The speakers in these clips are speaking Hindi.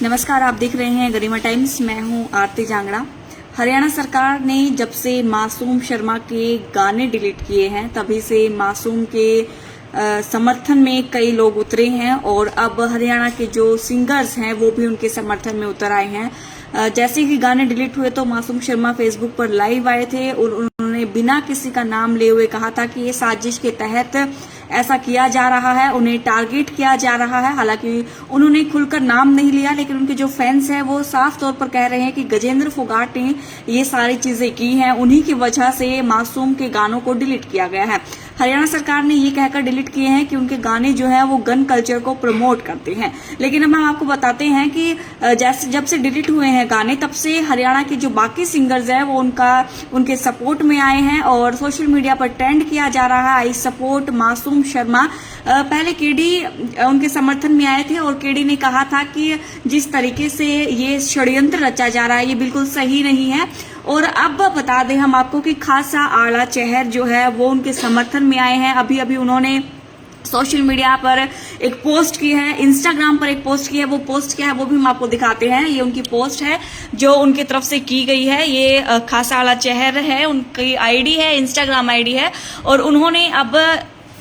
नमस्कार, आप देख रहे हैं गरिमा टाइम्स। मैं हूं आरती जांगड़ा। हरियाणा सरकार ने जब से मासूम शर्मा के गाने डिलीट किए हैं तभी से मासूम के समर्थन में कई लोग उतरे हैं और अब हरियाणा के जो सिंगर्स हैं वो भी उनके समर्थन में उतर आए हैं। जैसे ही गाने डिलीट हुए तो मासूम शर्मा फेसबुक पर लाइव आए थे और उन्होंने बिना किसी का नाम लिए हुए कहा था कि ये साजिश के तहत ऐसा किया जा रहा है, उन्हें टारगेट किया जा रहा है। हालांकि उन्होंने खुलकर नाम नहीं लिया, लेकिन उनके जो फैंस हैं वो साफ तौर पर कह रहे हैं कि गजेंद्र फोगाट ने ये सारी चीजें की हैं, उन्हीं की वजह से मासूम के गानों को डिलीट किया गया है। हरियाणा सरकार ने ये कहकर डिलीट किए हैं कि उनके गाने जो है वो गन कल्चर को प्रमोट करते हैं। लेकिन अब हम आपको बताते हैं कि जैसे जब से डिलीट हुए हैं गाने तब से हरियाणा के जो बाकी सिंगर्स हैं वो उनके सपोर्ट में आए हैं और सोशल मीडिया पर ट्रेंड किया जा रहा है, आई सपोर्ट मासूम शर्मा। पहले केडी उनके समर्थन में आए थे और केडी ने कहा था कि जिस तरीके से ये षड्यंत्र रचा जा रहा है ये बिल्कुल सही नहीं है। और अब बता दें हम आपको कि खासा आला चेहर जो है वो उनके समर्थन में आए हैं। अभी अभी उन्होंने सोशल मीडिया पर एक पोस्ट की है, इंस्टाग्राम पर एक पोस्ट की है। वो पोस्ट क्या है वो भी हम आपको दिखाते हैं। ये उनकी पोस्ट है जो उनकी तरफ से की गई है। ये खासा आला चेहर है, उनकी आईडी है, इंस्टाग्राम आईडी है और उन्होंने अब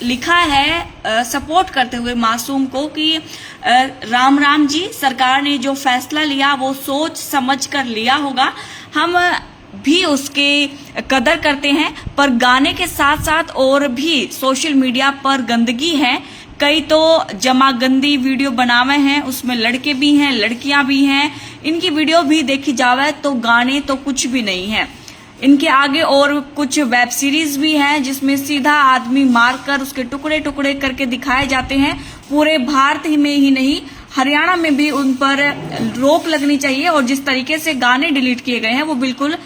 लिखा है सपोर्ट करते हुए मासूम को कि राम राम जी, सरकार ने जो फैसला लिया वो सोच समझ कर लिया होगा, हम भी उसके कदर करते हैं, पर गाने के साथ साथ और भी सोशल मीडिया पर गंदगी है। कई तो जमागंदी वीडियो बनावे हैं, उसमें लड़के भी हैं लड़कियां भी हैं। इनकी वीडियो भी देखी जावे तो गाने तो कुछ भी नहीं है। इनके आगे और कुछ वेब सीरीज भी है जिसमें सीधा आदमी मारकर उसके टुकड़े टुकड़े करके दिखाए जाते हैं। पूरे भारत में ही नहीं, हरियाणा में भी उन पर रोक लगनी चाहिए और जिस तरीके से गाने डिलीट किए गए हैं वो बिल्कुल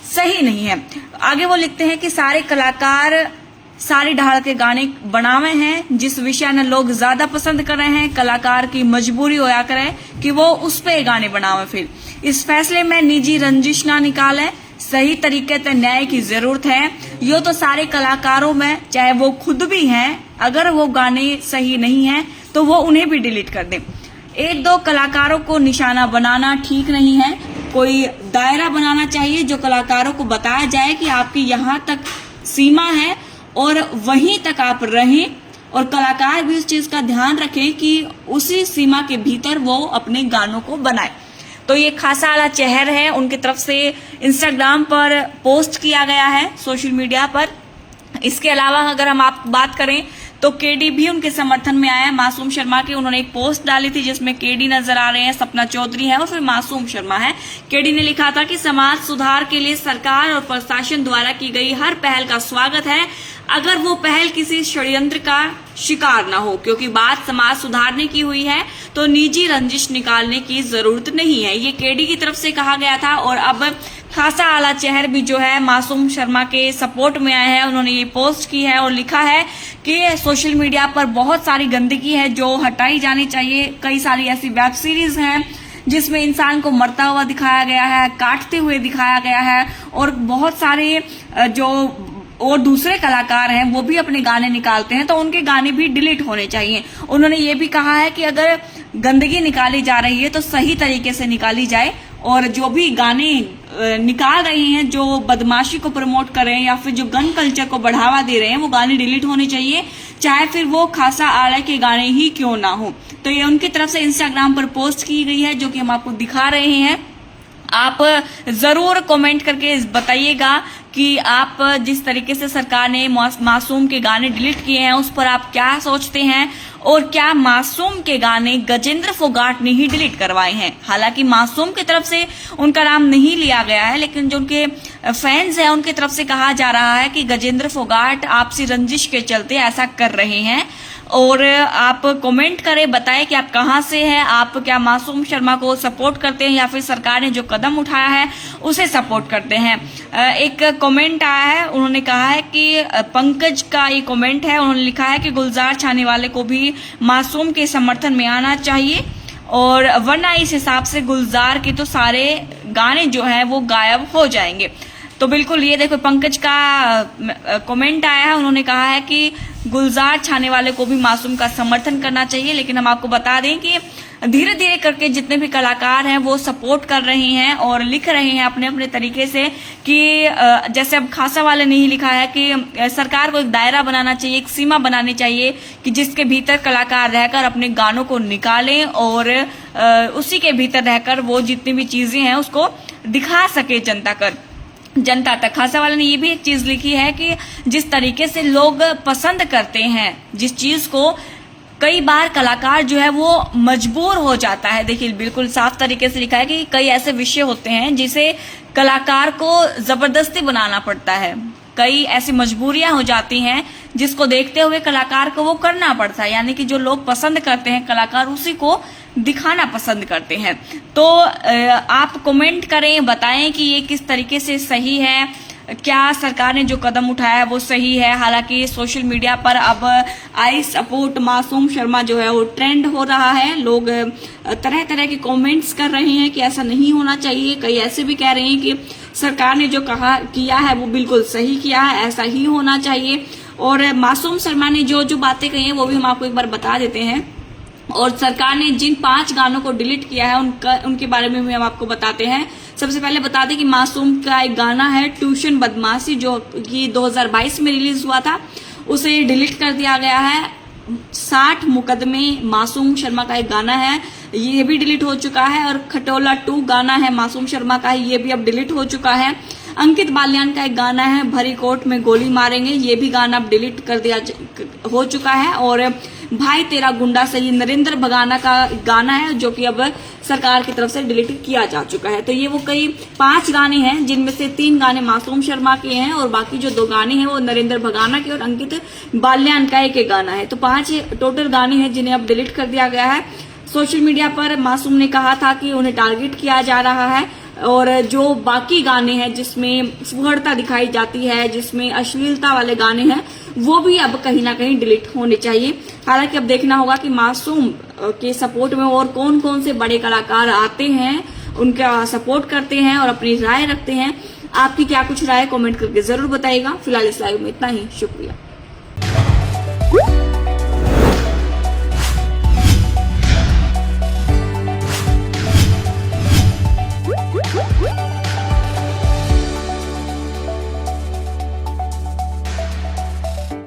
सही नहीं है। आगे वो लिखते हैं कि सारे कलाकार सारी ढाल के गाने बनावे हैं, जिस विषय ने लोग ज्यादा पसंद कर रहे हैं कलाकार की मजबूरी होया करे कि वो उस पे गाने बनावे। फिर इस फैसले में निजी रंजिश ना निकाले, सही तरीके से न्याय की जरूरत है। यो तो सारे कलाकारों में चाहे वो खुद भी हैं, अगर वो गाने सही नहीं है तो वो उन्हें भी डिलीट कर दें। एक दो कलाकारों को निशाना बनाना ठीक नहीं है, कोई दायरा बनाना चाहिए जो कलाकारों को बताया जाए कि आपकी यहाँ तक सीमा है और वहीं तक आप रहें और कलाकार भी उस चीज का ध्यान रखें कि उसी सीमा के भीतर वो अपने गानों को बनाए। तो ये खासा आला चेहर है, उनकी तरफ से इंस्टाग्राम पर पोस्ट किया गया है सोशल मीडिया पर। इसके अलावा अगर हम आप बात करें तो केडी भी उनके समर्थन में आया है मासूम शर्मा के। उन्होंने एक पोस्ट डाली थी जिसमें केडी नजर आ रहे हैं, सपना चौधरी है और फिर मासूम शर्मा है। केडी ने लिखा था कि समाज सुधार के लिए सरकार और प्रशासन द्वारा की गई हर पहल का स्वागत है, अगर वो पहल किसी षड्यंत्र का शिकार ना हो, क्योंकि बात समाज सुधारने की हुई है तो निजी रंजिश निकालने की जरूरत नहीं है। ये केडी की तरफ से कहा गया था और अब खासा आला चेहर भी जो है मासूम शर्मा के सपोर्ट में आए हैं। उन्होंने ये पोस्ट की है और लिखा है कि सोशल मीडिया पर बहुत सारी गंदगी है जो हटाई जानी चाहिए। कई सारी ऐसी वेब सीरीज हैं जिसमें इंसान को मरता हुआ दिखाया गया है, काटते हुए दिखाया गया है और बहुत सारे जो और दूसरे कलाकार हैं वो भी अपने गाने निकालते हैं तो उनके गाने भी डिलीट होने चाहिए। उन्होंने ये भी कहा है कि अगर गंदगी निकाली जा रही है तो सही तरीके से निकाली जाए और जो भी गाने निकाल रहे हैं जो बदमाशी को प्रमोट कर रहे हैं या फिर जो गन कल्चर को बढ़ावा दे रहे हैं वो गाने डिलीट होने चाहिए, चाहे फिर वो खासा आला के गाने ही क्यों ना हो। तो ये उनकी तरफ से इंस्टाग्राम पर पोस्ट की गई है जो कि हम आपको दिखा रहे हैं। आप जरूर कमेंट करके बताइएगा कि आप जिस तरीके से सरकार ने मासूम के गाने डिलीट किए हैं उस पर आप क्या सोचते हैं और क्या मासूम के गाने गजेंद्र फोगाट ने ही डिलीट करवाए हैं। हालांकि मासूम की तरफ से उनका नाम नहीं लिया गया है, लेकिन जो उनके फैंस हैं उनकी तरफ से कहा जा रहा है कि गजेंद्र फोगाट आपसी रंजिश के चलते ऐसा कर रहे हैं। और आप कमेंट करें, बताएं कि आप कहां से हैं, आप क्या मासूम शर्मा को सपोर्ट करते हैं या फिर सरकार ने जो कदम उठाया है उसे सपोर्ट करते हैं। एक कमेंट आया है, उन्होंने कहा है कि पंकज का ये कमेंट है, उन्होंने लिखा है कि गुलजार छाने वाले को भी मासूम के समर्थन में आना चाहिए और वरना इस हिसाब से गुलजार के तो सारे गाने जो है वो गायब हो जाएंगे। तो बिल्कुल ये देखो पंकज का कमेंट आया है, उन्होंने कहा है कि गुलजार छाने वाले को भी मासूम का समर्थन करना चाहिए। लेकिन हम आपको बता दें कि धीरे धीरे करके जितने भी कलाकार हैं वो सपोर्ट कर रहे हैं और लिख रहे हैं अपने अपने तरीके से कि जैसे अब खासा वाले ने ही लिखा है कि सरकार को एक दायरा बनाना चाहिए, एक सीमा बनानी चाहिए कि जिसके भीतर कलाकार रहकर अपने गानों को निकालें और उसी के भीतर रहकर वो जितनी भी चीजें हैं उसको दिखा सके जनता तक। खासा वाले ने ये भी एक चीज लिखी है कि जिस तरीके से लोग पसंद करते हैं जिस चीज को, कई बार कलाकार जो है वो मजबूर हो जाता है। देखिए बिल्कुल साफ तरीके से लिखा है कि कई ऐसे विषय होते हैं जिसे कलाकार को जबरदस्ती बनाना पड़ता है, कई ऐसी मजबूरियां हो जाती हैं जिसको देखते हुए कलाकार को वो करना पड़ता है, यानी कि जो लोग पसंद करते हैं कलाकार उसी को दिखाना पसंद करते हैं। तो आप कमेंट करें, बताएं कि ये किस तरीके से सही है, क्या सरकार ने जो कदम उठाया है वो सही है। हालांकि सोशल मीडिया पर अब आई सपोर्ट मासूम शर्मा जो है वो ट्रेंड हो रहा है, लोग तरह तरह के कमेंट्स कर रहे हैं कि ऐसा नहीं होना चाहिए। कई ऐसे भी कह रहे हैं कि सरकार ने जो किया है वो बिल्कुल सही किया है, ऐसा ही होना चाहिए। और मासूम शर्मा ने जो जो बातें कही हैं वो भी हम आपको एक बार बता देते हैं। और सरकार ने जिन 5 गानों को डिलीट किया है उनके बारे में भी हम आपको बताते हैं। सबसे पहले बता दें कि मासूम का एक गाना है ट्यूशन बदमाशी, जो कि 2022 में रिलीज हुआ था, उसे डिलीट कर दिया गया है। 60 मुकदमे मासूम शर्मा का एक गाना है, ये भी डिलीट हो चुका है। और खटोला 2 गाना है मासूम शर्मा का, ये भी अब डिलीट हो चुका है। अंकित बाल्यान का एक गाना है भरी कोर्ट में गोली मारेंगे, ये भी गाना अब डिलीट कर दिया हो चुका है। और भाई तेरा गुंडा सही नरेंद्र भगाना का गाना है जो कि अब सरकार की तरफ से डिलीट किया जा चुका है। तो ये वो कई 5 गाने हैं जिनमें से 3 गाने मासूम शर्मा के हैं और बाकी जो 2 गाने हैं वो नरेंद्र भगाना के और अंकित बाल्यान का एक गाना है। तो 5 टोटल गाने हैं जिन्हें अब डिलीट कर दिया गया है। सोशल मीडिया पर मासूम ने कहा था कि उन्हें टारगेट किया जा रहा है और जो बाकी गाने हैं जिसमें फुहड़ता दिखाई जाती है, जिसमें अश्लीलता वाले गाने हैं, वो भी अब कहीं ना कहीं डिलीट होने चाहिए। हालांकि अब देखना होगा कि मासूम के सपोर्ट में और कौन कौन से बड़े कलाकार आते हैं, उनका सपोर्ट करते हैं और अपनी राय रखते हैं। आपकी क्या कुछ राय कमेंट करके जरूर बताइएगा। फिलहाल इस लाइव में इतना ही, शुक्रिया।